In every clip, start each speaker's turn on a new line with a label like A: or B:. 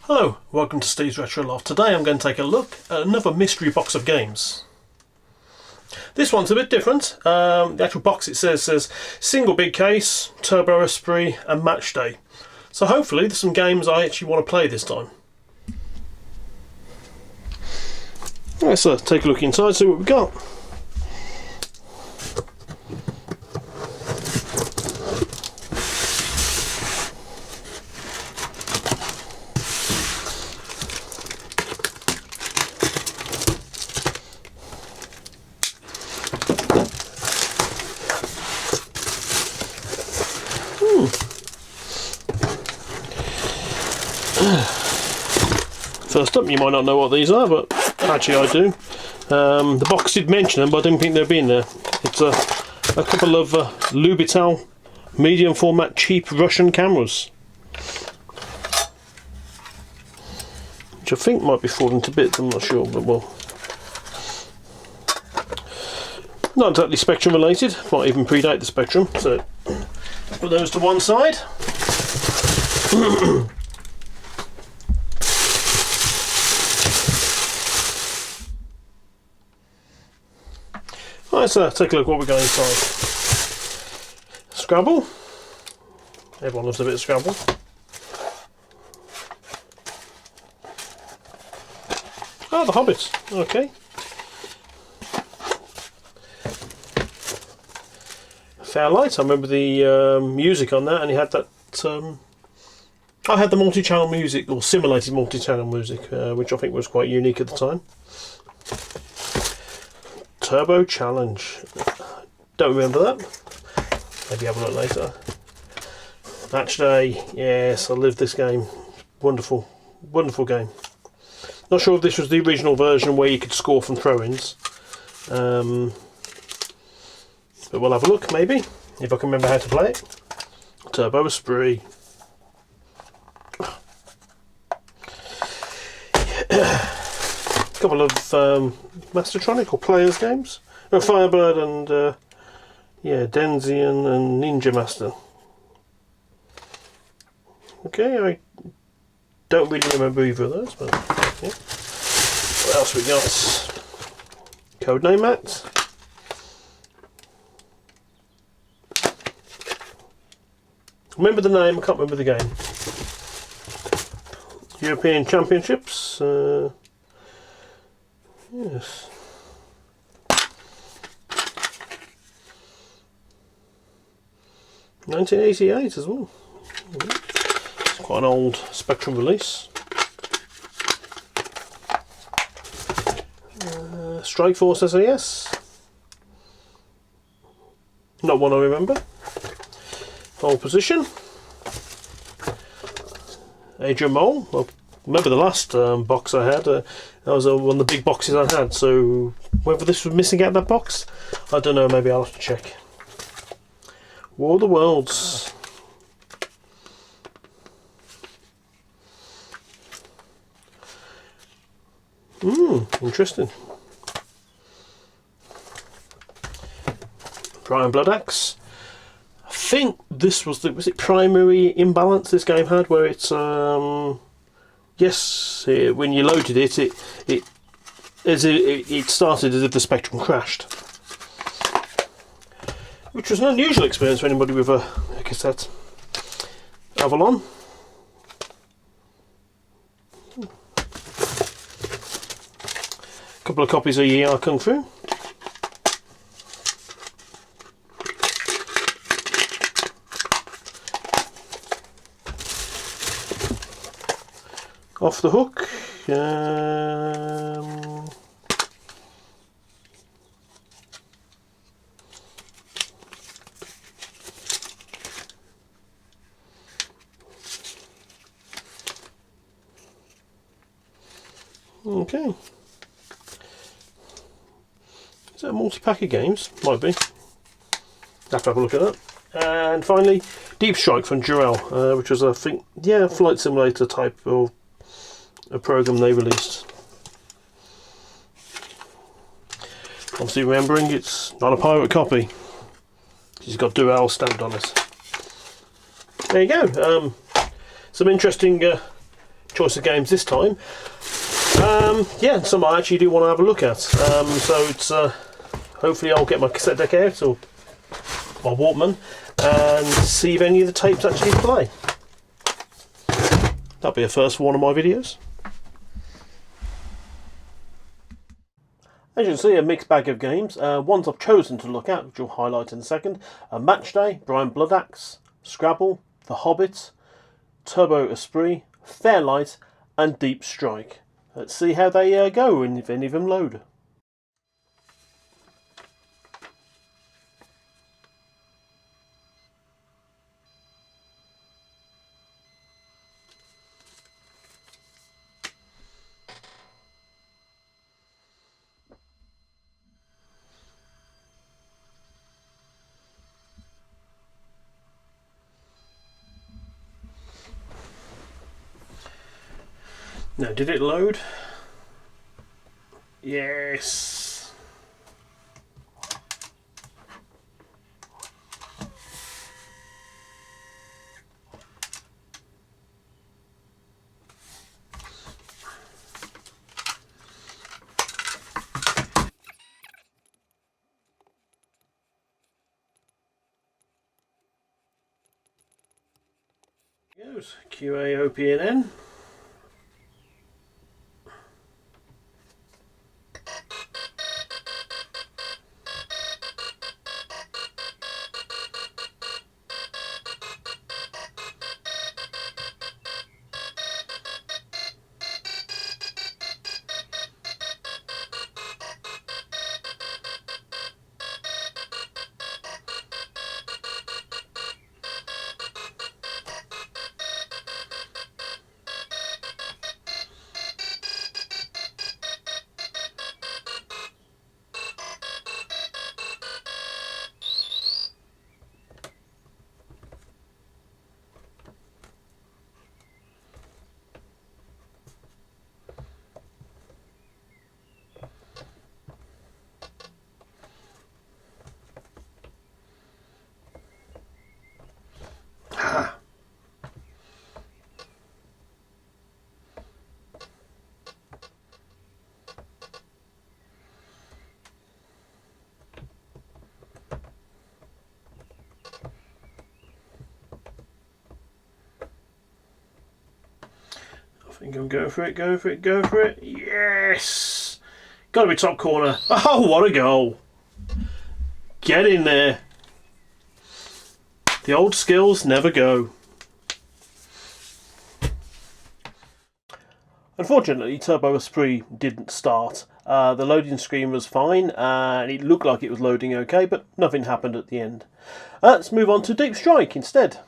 A: Hello, welcome to Steve's Retro Loft. Today I'm going to take a look at another mystery box of games. This one's a bit different. The actual box it says single big case, Turbo Espirit and Match Day. So hopefully there's some games I actually want to play this time. Let's take a look inside, see what we've got. First up, you might not know what these are, but actually I do. The box did mention them, but I didn't think they'd be in there. It's a couple of Lubital medium format cheap Russian cameras, which I think might be falling to bits, I'm not sure, but well. Not exactly Spectrum related, might even predate the Spectrum, so put those to one side. Let's take a look what we got inside. Scrabble. Everyone loves a bit of Scrabble. Ah, the Hobbits. Okay. Fairlight. I remember the music on that, and he had that. I had the multi-channel music, or simulated multi-channel music, which I think was quite unique at the time. Turbo Challenge. Don't remember that. Maybe have a look later. Match Day. Yes, I lived this game. Wonderful, wonderful game. Not sure if this was the original version where you could score from throw-ins. But we'll have a look, maybe, if I can remember how to play it. Turbo Espirit. Couple of Mastertronic or Players games. Oh, Firebird and yeah, Denzian and Ninja Master. Okay, I don't really remember either of those, but yeah. What else we got? Codename Matt. Remember the name, I can't remember the game. European Championships. Yes. (1988) as well. It's quite an old Spectrum release. Strike Force SAS. Not one I remember. Pole Position. Adrian Mole. Well, remember the last box I had, that was one of the big boxes I had, so whether this was missing out of that box, I don't know, maybe I'll have to check. War of the Worlds. Interesting. Brian Bloodaxe. I think this was it Primary Imbalance this game had, where it's yes, when you loaded it, it started as if the Spectrum crashed, which was an unusual experience for anybody with a cassette. Avalon. A couple of copies of ER Kung Fu. Off the Hook. Okay. Is that a multi-pack of games? Might be. Have to have a look at that. And finally, Deep Strike from Durrell, which was, I think, yeah, a flight simulator type of a program they released. Obviously remembering it's not a pirate copy. It's got Durrell stamped on it. There you go. Some interesting choice of games this time. Yeah, some I actually do want to have a look at. So it's hopefully I'll get my cassette deck out or my Walkman and see if any of the tapes actually play. That'll be a first for one of my videos. As you can see, a mixed bag of games. Ones I've chosen to look at, which I'll highlight in a second. Matchday, Brian Bloodaxe, Scrabble, The Hobbit, Turbo Esprit, Fairlight and Deep Strike. Let's see how they go and if any of them load. Now, did it load? Yes. Goes QAOPNN. I think I'm going for it, go for it, go for it. Yes! Gotta be top corner. Oh, what a goal! Get in there. The old skills never go. Unfortunately, Turbo Esprit didn't start. The loading screen was fine, and it looked like it was loading okay, but nothing happened at the end. Let's move on to Deep Strike instead.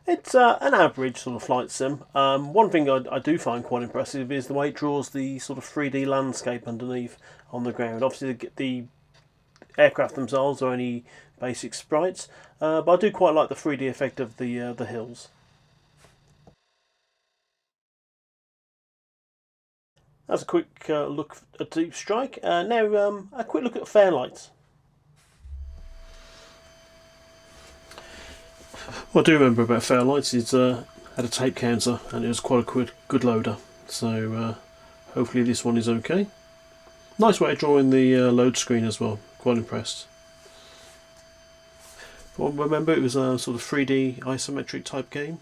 A: It's an average sort of flight sim. One thing I do find quite impressive is the way it draws the sort of 3D landscape underneath on the ground. Obviously the aircraft themselves are only basic sprites, but I do quite like the 3D effect of the hills. That's a quick look at Deep Strike. Now a quick look at Fairlight. What I do remember about Fairlight is had a tape counter and it was quite a good loader. So hopefully this one is okay. Nice way of drawing the load screen as well. Quite impressed. Well, remember it was a sort of 3D isometric type game.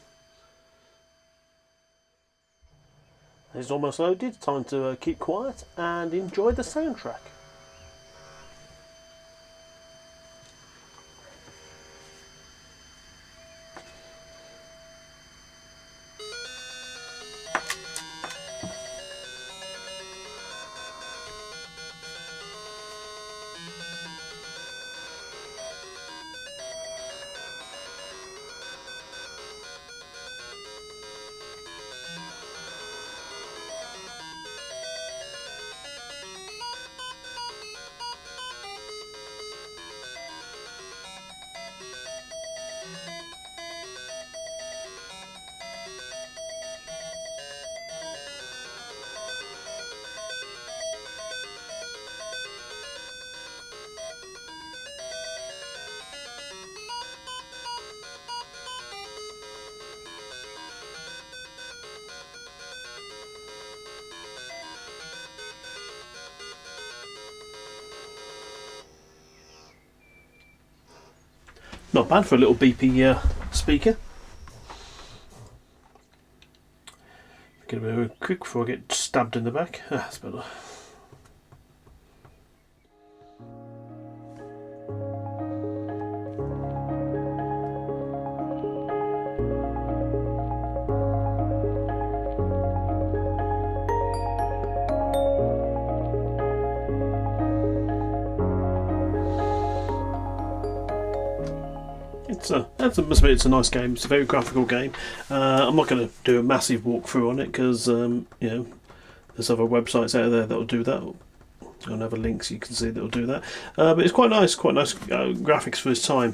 A: It's almost loaded. Time to keep quiet and enjoy the soundtrack. not bad for a little beepy speaker. Get a bit of a quick before I get stabbed in the back. Ah, that's better. It's a nice game. It's a very graphical game. I'm not going to do a massive walkthrough on it because you know, there's other websites out there that will do that. I'll have links you can see that will do that. But it's quite nice graphics for its time.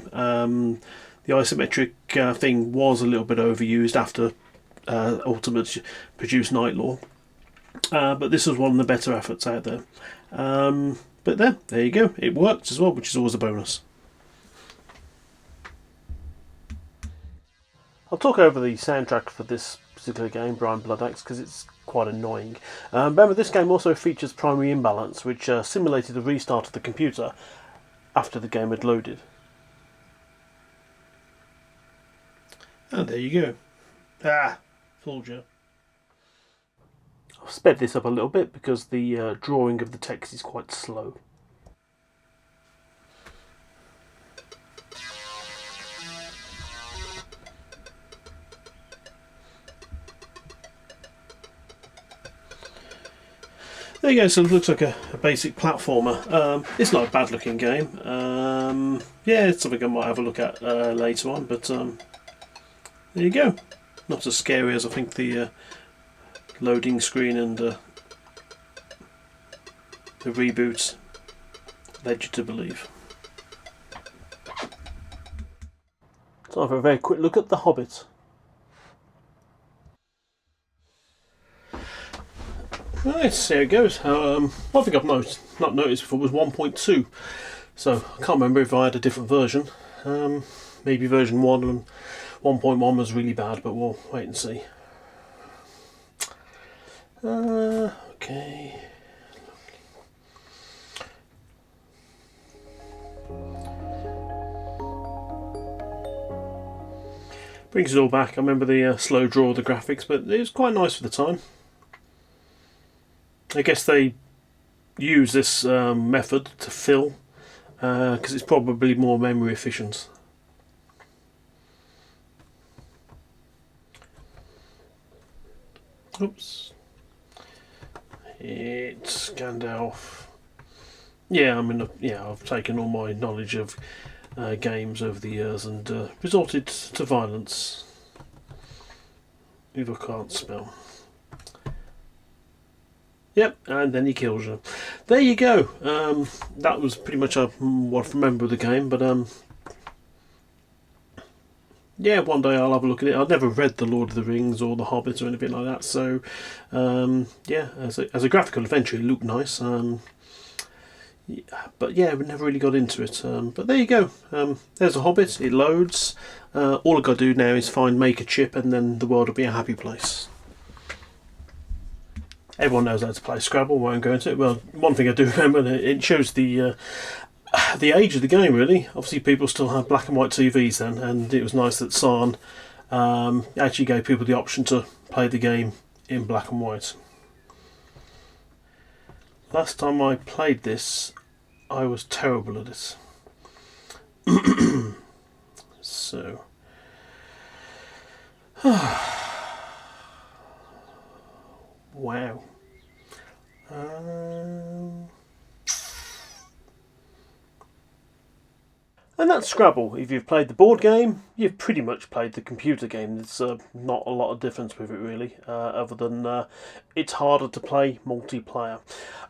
A: The isometric thing was a little bit overused after Ultimate produced Night Law, but this was one of the better efforts out there. But there you go. It worked as well, which is always a bonus. I'll talk over the soundtrack for this particular game, Bloodaxe, because it's quite annoying. Remember, this game also features primary imbalance, which simulated the restart of the computer after the game had loaded. And there you go. Ah, fooled you. I've sped this up a little bit because the drawing of the text is quite slow. There you go, so it looks like a basic platformer. It's not a bad looking game. Yeah, it's something I might have a look at later on, but there you go. Not as scary as I think the loading screen and the reboot led you to believe. Time for a very quick look at The Hobbit. Right, there it goes. One thing I've not noticed before was 1.2, so I can't remember if I had a different version. Maybe version 1 and 1.1 was really bad, but we'll wait and see. Okay. Brings it all back. I remember the slow draw of the graphics, but it was quite nice for the time. I guess they use this method to fill because it's probably more memory efficient. Oops. It's Gandalf. Yeah, I mean, yeah, I've taken all my knowledge of games over the years and resorted to violence. If I can't spell. Yep, and then he kills you. There you go. That was pretty much what I remember of the game, but yeah, one day I'll have a look at it. I've never read The Lord of the Rings or The Hobbit or anything like that, so yeah, as a graphical adventure, it looked nice. Yeah, but yeah, we never really got into it. But there you go. There's a Hobbit. It loads. All I've got to do now is find make a chip, and then the world will be a happy place. Everyone knows how to play Scrabble. Won't go into it. Well, one thing I do remember, it shows the age of the game. Really, obviously, people still have black and white TVs then, and it was nice that Sarn actually gave people the option to play the game in black and white. Last time I played this, I was terrible at it. So. Wow. And that's Scrabble. If you've played the board game, you've pretty much played the computer game. There's not a lot of difference with it really, other than it's harder to play multiplayer.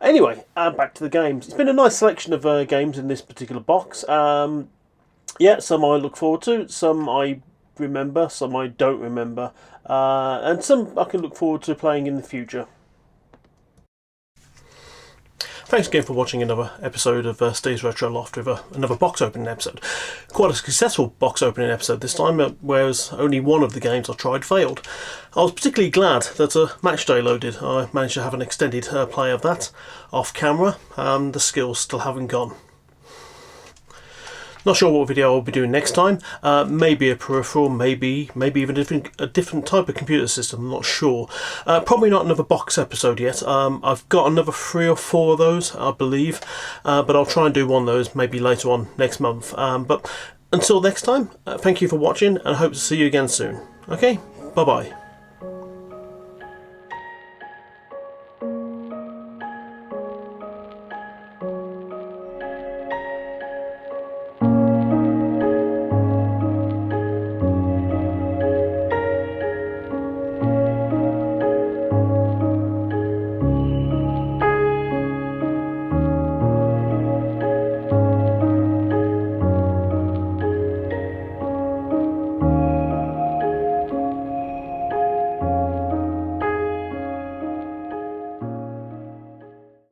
A: Anyway, back to the games. It's been a nice selection of games in this particular box. Yeah, some I look forward to, some I remember, some I don't remember, and some I can look forward to playing in the future. Thanks again for watching another episode of Steve's Retro Loft with another box opening episode. Quite a successful box opening episode this time, whereas only one of the games I tried failed. I was particularly glad that Matchday loaded. I managed to have an extended play of that off camera. The skills still haven't gone. Not sure what video I'll be doing next time. Maybe a peripheral, maybe even a different type of computer system. I'm not sure. Probably not another box episode yet. I've got another 3 or 4 of those, I believe, but I'll try and do one of those maybe later on next month. But until next time, thank you for watching, and I hope to see you again soon. Okay, bye bye.